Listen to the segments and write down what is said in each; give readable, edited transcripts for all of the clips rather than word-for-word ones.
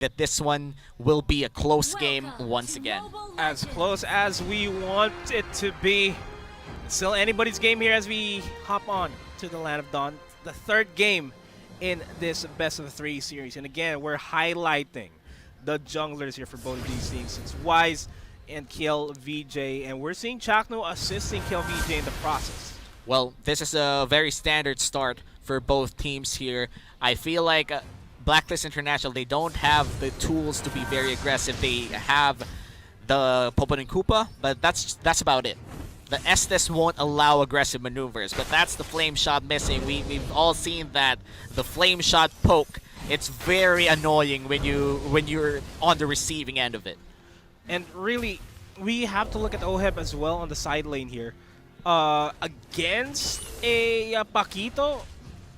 that this one will be a close game once again. As close as we want it to be. It's still anybody's game here as we hop on to the Land of Dawn. The third game in this best of three series. And again, we're highlighting the junglers here for both of these teams. It's Wise and Kill VJ. And we're seeing Chakno assisting Kill VJ in the process. Well, this is a very standard start for both teams here. I feel like Blacklist International, they don't have the tools to be very aggressive. They have the Popon and Koopa, but that's about it. The Estes won't allow aggressive maneuvers, but that's the flame shot missing. We've all seen that the flame shot poke. It's very annoying when you're on the receiving end of it. And really, we have to look at Oheb as well on the side lane here. Against a Paquito,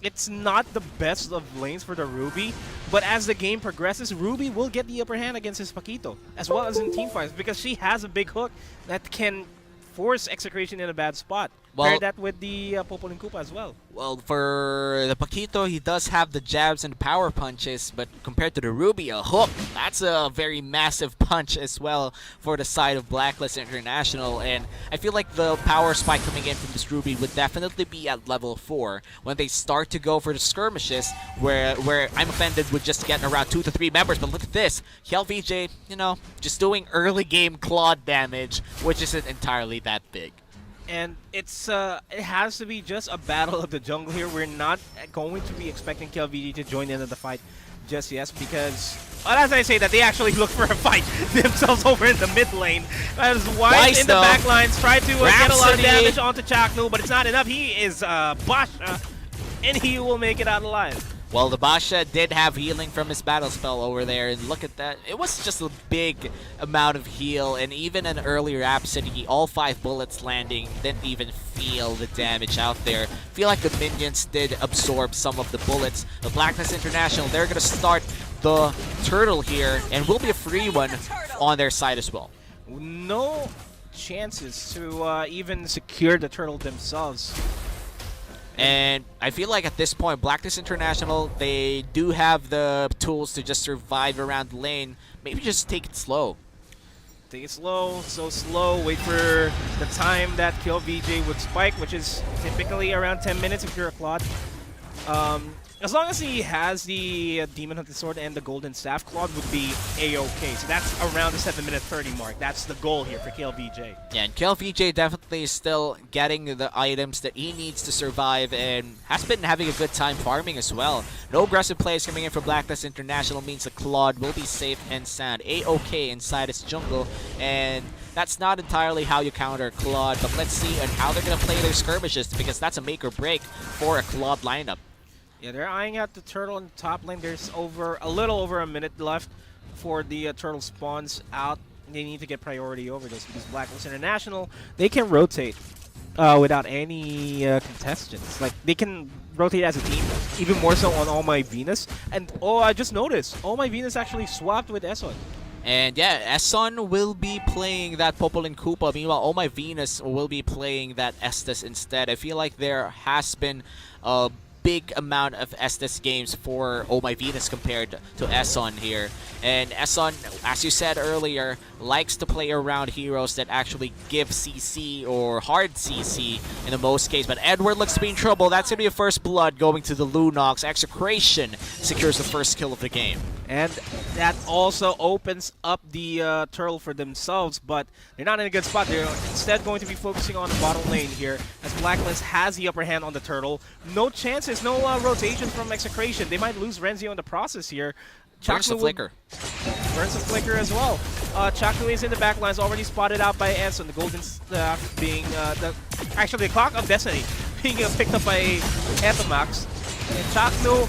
it's not the best of lanes for the Ruby, but as the game progresses, Ruby will get the upper hand against his Paquito, as well as in team fights, because she has a big hook that can force Execration in a bad spot. Well, pair that with the Popol and Koopa as well. Well, for the Paquito, he does have the jabs and power punches, but compared to the Ruby, a hook, that's a very massive punch as well for the side of Blacklist International. And I feel like the power spike coming in from this Ruby would definitely be at level 4 when they start to go for the skirmishes, where I'm Offended would just get around 2 to 3 members. But look at this, Hell VJ, you know, just doing early game Claude damage, which isn't entirely that big. And it's it has to be just a battle of the jungle here. We're not going to be expecting KLVG to join in the fight just yet, because, well, as I say that, they actually look for a fight themselves over in the mid lane. As Wise in the back lines try to get a lot of damage onto Chaknu, but it's not enough. He is Basha, and he will make it out alive. Well, the Basha did have healing from his battle spell over there, and look at that. It was just a big amount of heal, and even an earlier Rhapsody, all 5 bullets landing, didn't even feel the damage out there. Feel like the minions did absorb some of the bullets. The Blacklist International, they're going to start the turtle here, and will be a free one on their side as well. No chances to even secure the turtle themselves. And I feel like at this point, Blacklist International, they do have the tools to just survive around the lane. Maybe just take it slow. Take it slow, so slow. Wait for the time that Kill VJ would spike, which is typically around 10 minutes if you're a Claude. As long as he has the Demon Hunter Sword and the Golden Staff, Claude would be A-okay. So that's around the 7-minute 30 mark. That's the goal here for KLVJ. Yeah, and KLVJ definitely is still getting the items that he needs to survive, and has been having a good time farming as well. No aggressive plays coming in for Blacklist International means that Claude will be safe and sound. A-okay inside his jungle, and that's not entirely how you counter Claude, but let's see on how they're going to play their skirmishes, because that's a make or break for a Claude lineup. Yeah, they're eyeing out the turtle in the top lane. There's a little over a minute left for the turtle spawns out. They need to get priority over this, because Blacklist International, they can rotate without any contestants. Like, they can rotate as a team, even more so on All My Venus. And, oh, I just noticed, All My Venus actually swapped with Eson. And yeah, Eson will be playing that Popol and Koopa. Meanwhile, Oh My Venus will be playing that Estes instead. I feel like there has been a big amount of Estes games for Oh My Venus compared to Eson here. And Eson, as you said earlier, likes to play around heroes that actually give CC or hard CC in the most case. But Edward looks to be in trouble. That's going to be a first blood going to the Lunox. Execration secures the first kill of the game. And that also opens up the turtle for themselves, but they're not in a good spot. They're instead going to be focusing on the bottom lane here, as Blacklist has the upper hand on the turtle. No chances, no rotation from Execration. They might lose Renzio in the process here. Burns the flicker. Burns the flicker as well. Chaknu is in the back lines, already spotted out by Eson. The Golden Staff being actually the Clock of Destiny being picked up by Ethomax. And Chaknu,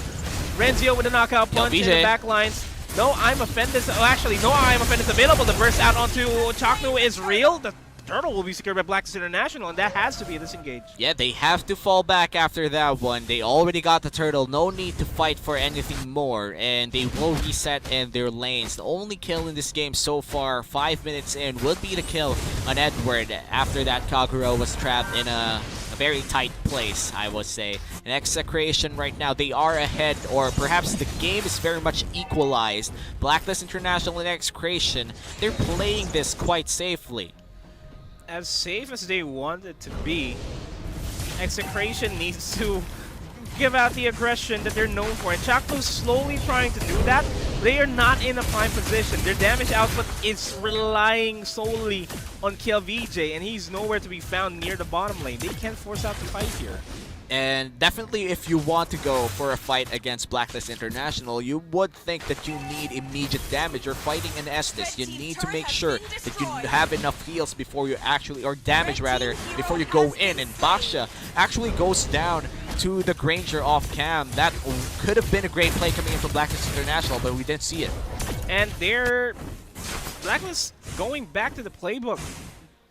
Renzio with a knockout punch in the back lines. No, I'm Offended. Oh, actually, no, I'm Offended is available. The burst out onto Chaknu is real. The turtle will be secured by Blacklist International, and that has to be a disengage. Yeah, they have to fall back after that one. They already got the turtle. No need to fight for anything more, and they will reset in their lanes. The only kill in this game so far, 5 minutes in, would be the kill on Edward after that Kagura was trapped in a very tight place, I would say. In Execration right now, they are ahead, or perhaps the game is very much equalized. Blacklist International and Execration, they're playing this quite safely. As safe as they want it to be, Execration needs to give out the aggression that they're known for. And Chaklo's slowly trying to do that. They are not in a prime position. Their damage output is relying solely on KLVJ, and he's nowhere to be found near the bottom lane. They can't force out the fight here. And definitely if you want to go for a fight against Blacklist International, you would think that you need immediate damage. You're fighting an Estes. You need to make sure that you have enough heals before you actually, or damage rather, before you go in. And Baksha actually goes down to the Granger off cam. That could have been a great play coming in from Blacklist International, but we didn't see it. And they're Blacklist going back to the playbook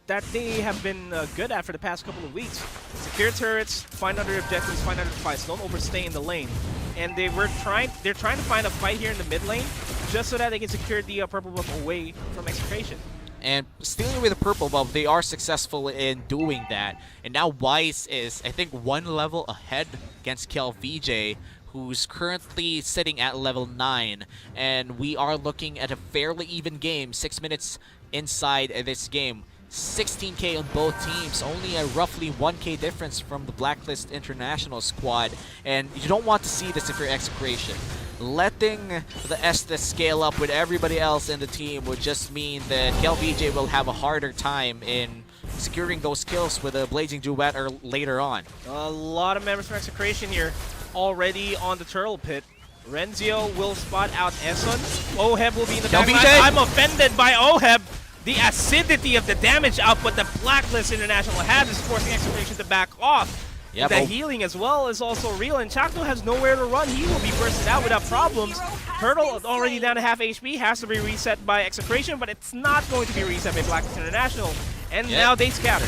that they have been good at for the past couple of weeks. Secure turrets, find other objectives, find other fights. Don't overstay in the lane. And they're trying to find a fight here in the mid lane just so that they can secure the purple buff away from Execration. And stealing away the purple buff, they are successful in doing that. And now Weiss is, I think, one level ahead against KLVJ, who's currently sitting at level 9. And we are looking at a fairly even game, 6 minutes inside this game. 16k on both teams, only a roughly 1k difference from the Blacklist International squad, and you don't want to see this if you're Execration. Letting the Estes scale up with everybody else in the team would just mean that KLVJ will have a harder time in securing those kills with a Blazing Duet or later on. A lot of members from Execration here already on the Turtle Pit. Renzio will spot out Eson. Oheb will be in the back line. I'm offended by Oheb. The acidity of the damage output that Blacklist International has is forcing Execration to back off. Yep, the healing as well is also real, and Chakno has nowhere to run. He will be bursted out without problems. Turtle already down to half HP, has to be reset by Execration, but it's not going to be reset by Blacklist International. And now they scatter.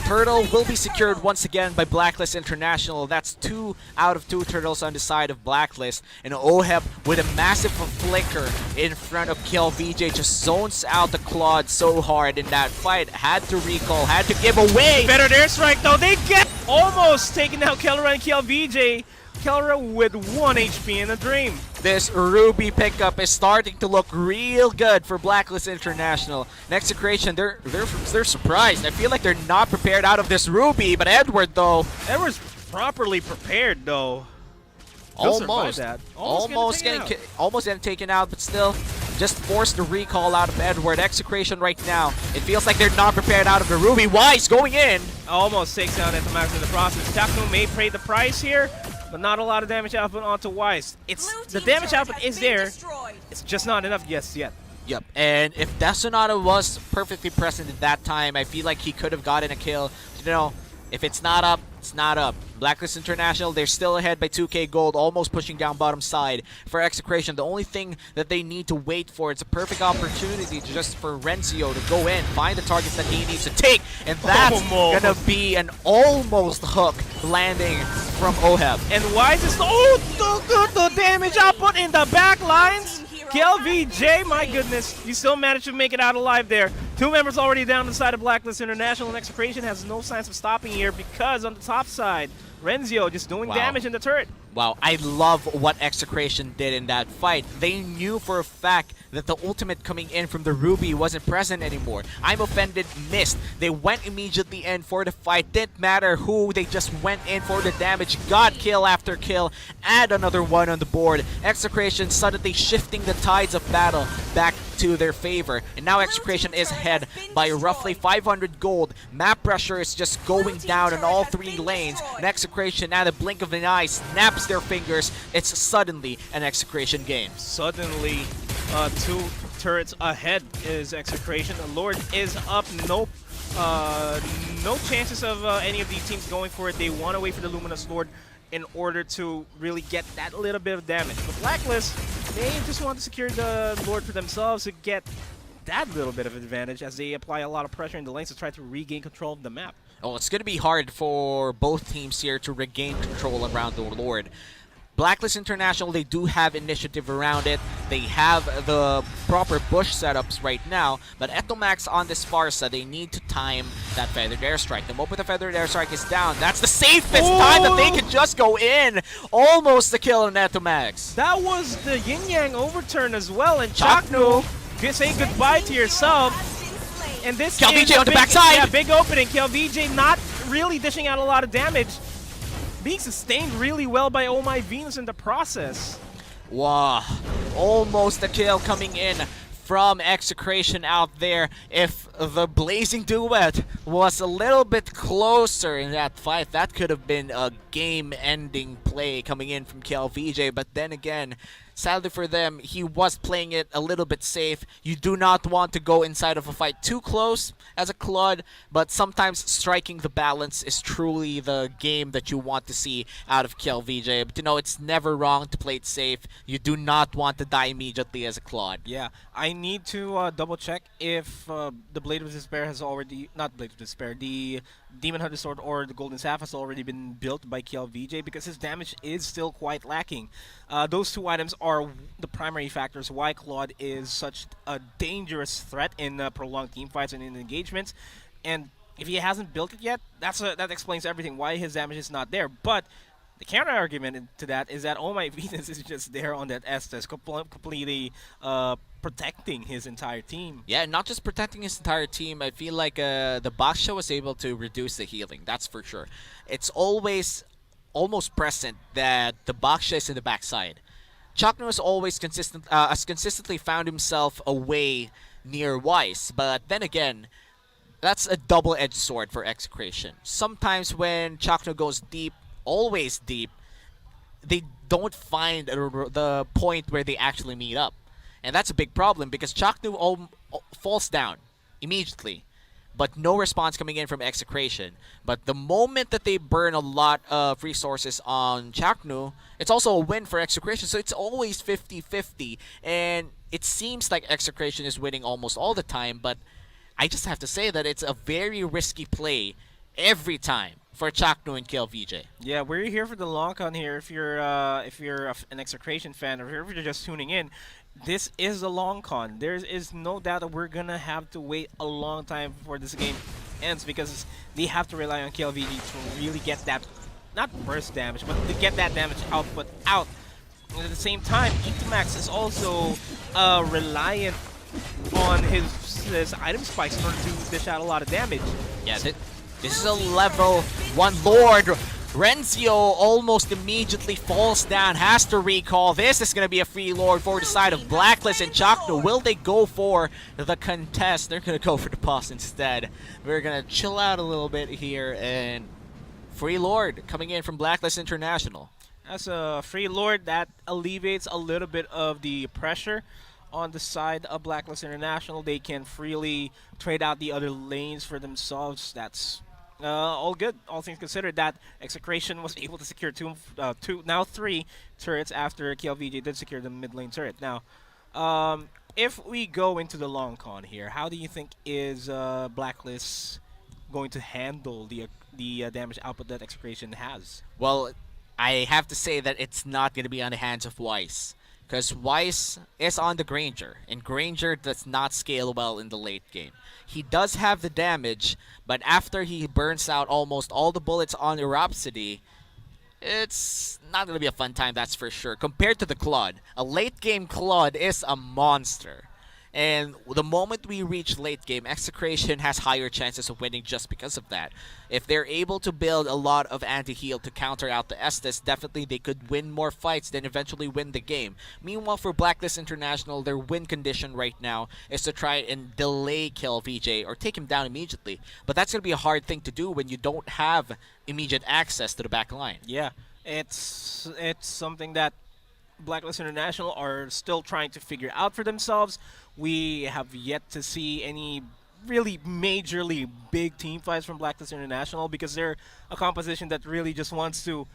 Turtle will be secured once again by Blacklist International. That's 2 out of 2 turtles on the side of Blacklist. And Oheb with a massive flicker in front of KLVJ just zones out the Claude so hard in that fight. Had to recall, had to give away. Better airstrike though. They get almost taken out Kellera and KLVJ. Kellera with 1 HP in a dream. This Ruby pickup is starting to look real good for Blacklist International. Next Execration, they're surprised. I feel like they're not prepared out of this Ruby, but Edward though. Edward's properly prepared though. Almost getting taken out, but still just forced the recall out of Edward. Execration right now, it feels like they're not prepared out of the Ruby. Weiss going in. Almost takes out Ethamax in the process. Chakno may pay the price here, but not a lot of damage output onto Weiss. The damage output is there. It's just not enough yet. Yep, and if Desonata was perfectly present at that time, I feel like he could have gotten a kill. You know, if it's not up, it's not up. Blacklist International, they're still ahead by 2k gold, almost pushing down bottom side. For Execration, the only thing that they need to wait for, it's a perfect opportunity just for Renzio to go in, find the targets that he needs to take, and that's gonna be an almost hook landing from Oheb. And Weiss is the damage output in the back lines. KLVJ, my goodness, you still managed to make it out alive there. 2 members already down the side of Blacklist International, and Execration has no signs of stopping here because on the top side, Renzio just doing damage in the turret. Wow, I love what Execration did in that fight. They knew for a fact that the ultimate coming in from the Ruby wasn't present anymore. I'm offended missed. They went immediately in for the fight. Didn't matter who, they just went in for the damage. Got kill after kill. Add another one on the board. Execration suddenly shifting the tides of battle back to their favor. And now Execration is ahead by roughly 500 gold. Map pressure is just going down on all 3 lanes. And Execration, at a blink of an eye, snaps their fingers. It's suddenly an Execration game. Suddenly, 2 turrets ahead is Execration. The Lord is up. No chances of any of these teams going for it. They want to wait for the Luminous Lord in order to really get that little bit of damage. But Blacklist, they just want to secure the Lord for themselves to get that little bit of advantage as they apply a lot of pressure in the lanes to try to regain control of the map. Oh, it's going to be hard for both teams here to regain control around the Lord. Blacklist International, they do have initiative around it. They have the proper bush setups right now, but Etomax on this Sparsa, they need to time that Feathered Airstrike. The moment the Feathered Airstrike is down, that's the safest time that they can just go in. Almost the kill on Etomax. That was the yin-yang overturn as well, and Chaknu, say goodbye to yourself. And this KLVJ is a on the big, backside. Yeah, big opening. KLVJ not really dishing out a lot of damage. Being sustained really well by Oh My Venus in the process. Wow, almost a kill coming in from Execration out there. If the Blazing Duet was a little bit closer in that fight, that could have been a game-ending play coming in from KLVJ. But then again, sadly for them, he was playing it a little bit safe. You do not want to go inside of a fight too close as a Claude, but sometimes striking the balance is truly the game that you want to see out of KLVJ. But you know, it's never wrong to play it safe. You do not want to die immediately as a Claude. Yeah, I need to double check if the Blade of Despair has already, not Blade of Despair, the Demon Hunter Sword or the Golden Staff has already been built by KLVJ, because his damage is still quite lacking. Those two items are the primary factors why Claude is such a dangerous threat in prolonged team fights and in engagements. And if he hasn't built it yet, that explains everything, why his damage is not there. But the counter argument to that is that Oh My Venus is just there on that Estes, completely protecting his entire team. Yeah, not just protecting his entire team. I feel like the Baksha was able to reduce the healing. That's for sure. It's always almost present that the Baksha is in the backside. Chakno has always consistently found himself away near Weiss, but then again, that's a double-edged sword for Execration. Sometimes when Chakno goes deep, always deep, they don't find the point where they actually meet up. And that's a big problem because Chaknu falls down immediately, but no response coming in from Execration. But the moment that they burn a lot of resources on Chaknu, it's also a win for Execration. So it's always 50-50. And it seems like Execration is winning almost all the time, but I just have to say that it's a very risky play every time for Chaknu and KLVJ. Yeah, we're here for the long con here. If you're an Execration fan, or if you're just tuning in, this is a long con. There is no doubt that we're gonna have to wait a long time before this game ends, because they have to rely on KLVJ to really get that, not burst damage, but to get that damage output out. And at the same time, Etomax is also reliant on his item spikes in order to dish out a lot of damage. Yeah, this is a level 1 Lord. Renzio almost immediately falls down, has to recall. This is going to be a free Lord for the side of Blacklist and Chakno. Will they go for the contest? They're going to go for the boss instead. We're going to chill out a little bit here, and free Lord coming in from Blacklist International. As a free Lord, that alleviates a little bit of the pressure on the side of Blacklist International. They can freely trade out the other lanes for themselves. That's all good, all things considered. That Execration was able to secure now three turrets after KLVJ did secure the mid lane turret. Now, if we go into the long con here, how do you think is Blacklist going to handle the damage output that Execration has? Well, I have to say that it's not going to be on the hands of Weiss, because Weiss is on the Granger, and Granger does not scale well in the late game. He does have the damage, but after he burns out almost all the bullets on the Rhapsody, it's not going to be a fun time, that's for sure. Compared to the Claude, a late game Claude is a monster. And the moment we reach late game, Execration has higher chances of winning just because of that. If they're able to build a lot of anti-heal to counter out the Estes, definitely they could win more fights, then eventually win the game. Meanwhile, for Blacklist International, their win condition right now is to try and delay KLVJ or take him down immediately. But that's going to be a hard thing to do when you don't have immediate access to the back line. Yeah, it's something that Blacklist International are still trying to figure out for themselves. We have yet to see any really majorly big team fights from Blacklist International, because they're a composition that really just wants to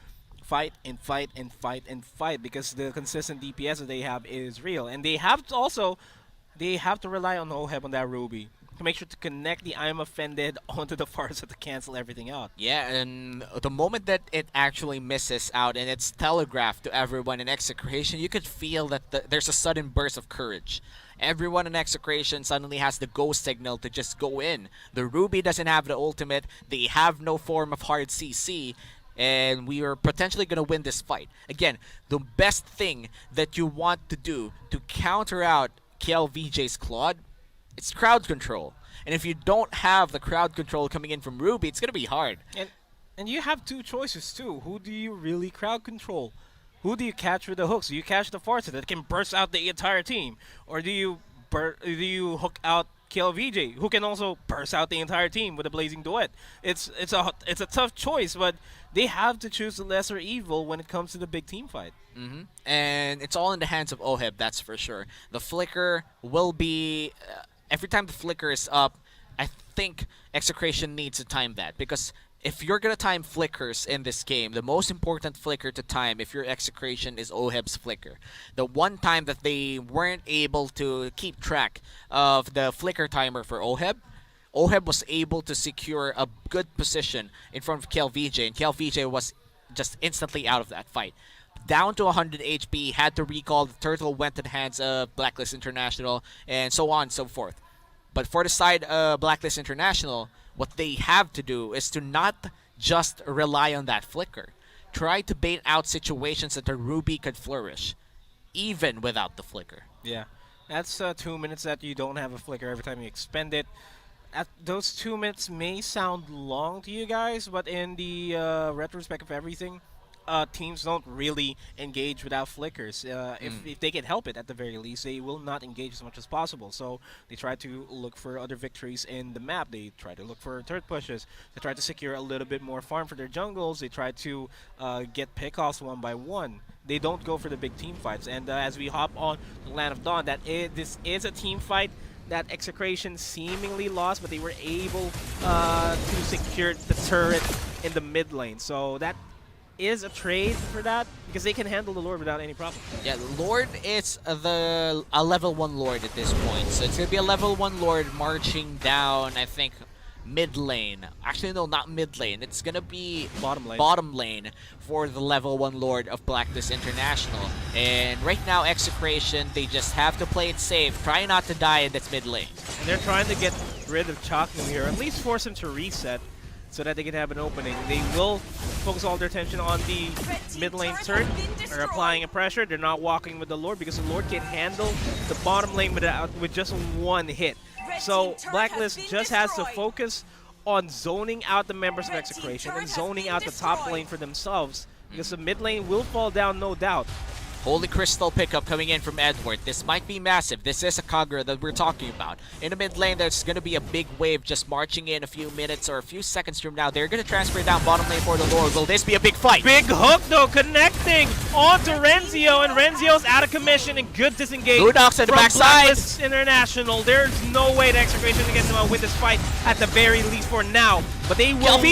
fight and fight and fight and fight, because the consistent DPS that they have is real. And they have to rely on Oheb on that Ruby. to make sure to connect the I'm offended onto the Farsa to cancel everything out. Yeah, and the moment that it actually misses out and it's telegraphed to everyone in Execration, you could feel that there's a sudden burst of courage. Everyone in Execration suddenly has the go signal to just go in. The Ruby doesn't have the ultimate, they have no form of hard CC, and we are potentially going to win this fight. Again, the best thing that you want to do to counter out KLVJ's Claude, it's crowd control. And if you don't have the crowd control coming in from Ruby, it's going to be hard. And you have two choices too. Who do you really crowd control? Who do you catch with the hooks? Do you catch the Farsa that can burst out the entire team? Or do you hook out KLVJ, who can also burst out the entire team with a blazing duet? It's a tough choice, but they have to choose the lesser evil when it comes to the big team fight. And it's all in the hands of Oheb, that's for sure. The flicker will be... every time the flicker is up, I think Execration needs to time that, because if you're going to time flickers in this game, the most important flicker to time if your Execration is Oheb's flicker. The one time that they weren't able to keep track of the flicker timer for Oheb, Oheb was able to secure a good position in front of KLVJ, and KLVJ was just instantly out of that fight. Down to 100 HP, had to recall, the turtle went to the hands of Blacklist International, and so on and so forth. But for the side of Blacklist International, what they have to do is to not just rely on that flicker. Try to bait out situations that the Ruby could flourish, even without the flicker. Yeah, that's 2 minutes that you don't have a flicker every time you expend it. Those 2 minutes may sound long to you guys, but in the retrospect of everything, teams don't really engage without flickers. If they can help it, at the very least, they will not engage as much as possible. So they try to look for other victories in the map. They try to look for turret pushes. They try to secure a little bit more farm for their jungles. They try to get pickoffs one by one. They don't go for the big team fights. And as we hop on the Land of Dawn, this is a team fight that Execration seemingly lost, but they were able to secure the turret in the mid lane. So that is a trade for that, because they can handle the Lord without any problem. Yeah, Lord is a level 1 Lord at this point. So it's going to be a level 1 Lord marching down, I think, mid lane. Actually, no, not mid lane. It's going to be bottom lane for the level 1 Lord of Blacklist International. And right now, Execration, they just have to play it safe. Try not to die in this mid lane. And they're trying to get rid of Chaknu here, at least force him to reset, so that they can have an opening. They will focus all their attention on the mid lane turret. They're applying a pressure. They're not walking with the Lord, because the Lord can handle the bottom lane with just one hit. So Blacklist just has to focus on zoning out the members of Execration and zoning out the top lane for themselves, because the mid lane will fall down, no doubt. Holy Crystal pickup coming in from Edward. This might be massive. This is a Kagura that we're talking about. In the mid lane, there's going to be a big wave just marching in a few minutes or a few seconds from now. They're going to transfer down bottom lane for the Lord. Will this be a big fight? Big hook, though, connecting onto Renzio, and Renzio's out of commission and good disengage. Bulldogs at the backside. Blacklist International. There's no way the Execration can win this fight at the very least for now. But they will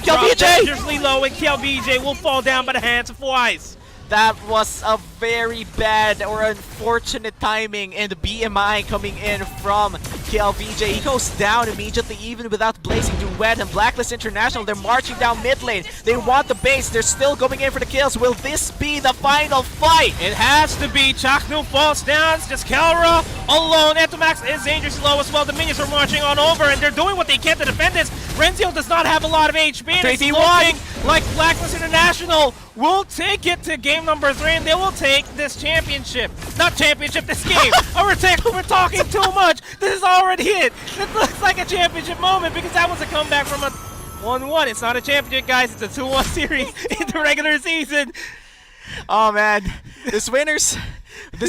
drop dangerously low, and KLVJ will fall down by the hands of Wise. That was a very bad or unfortunate timing, and the BMI coming in from KLVJ. He goes down immediately, even without Blazing Duet. And Blacklist International, they're marching down mid lane. They want the base. They're still going in for the kills. Will this be the final fight? It has to be. Chaknu falls down. It's just Kelra alone. Etomax is dangerously low as well. The minions are marching on over, and they're doing what they can to defend this. Renzio does not have a lot of HP, and it's looking like Blacklist International will take it to game number 3, and they will take this championship. Not championship, this game. We're talking too much. This is already it. It looks like a championship moment, because that was a comeback from a 1-1. It's not a championship, guys. It's a 2-1 series in the regular season. Oh, man. This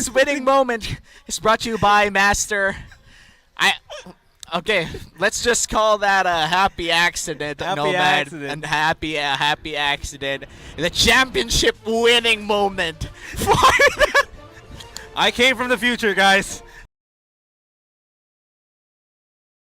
winning moment is brought to you by Master. Okay, let's just call that a happy accident. Accident. Happy accident. The championship winning moment. I came from the future, guys.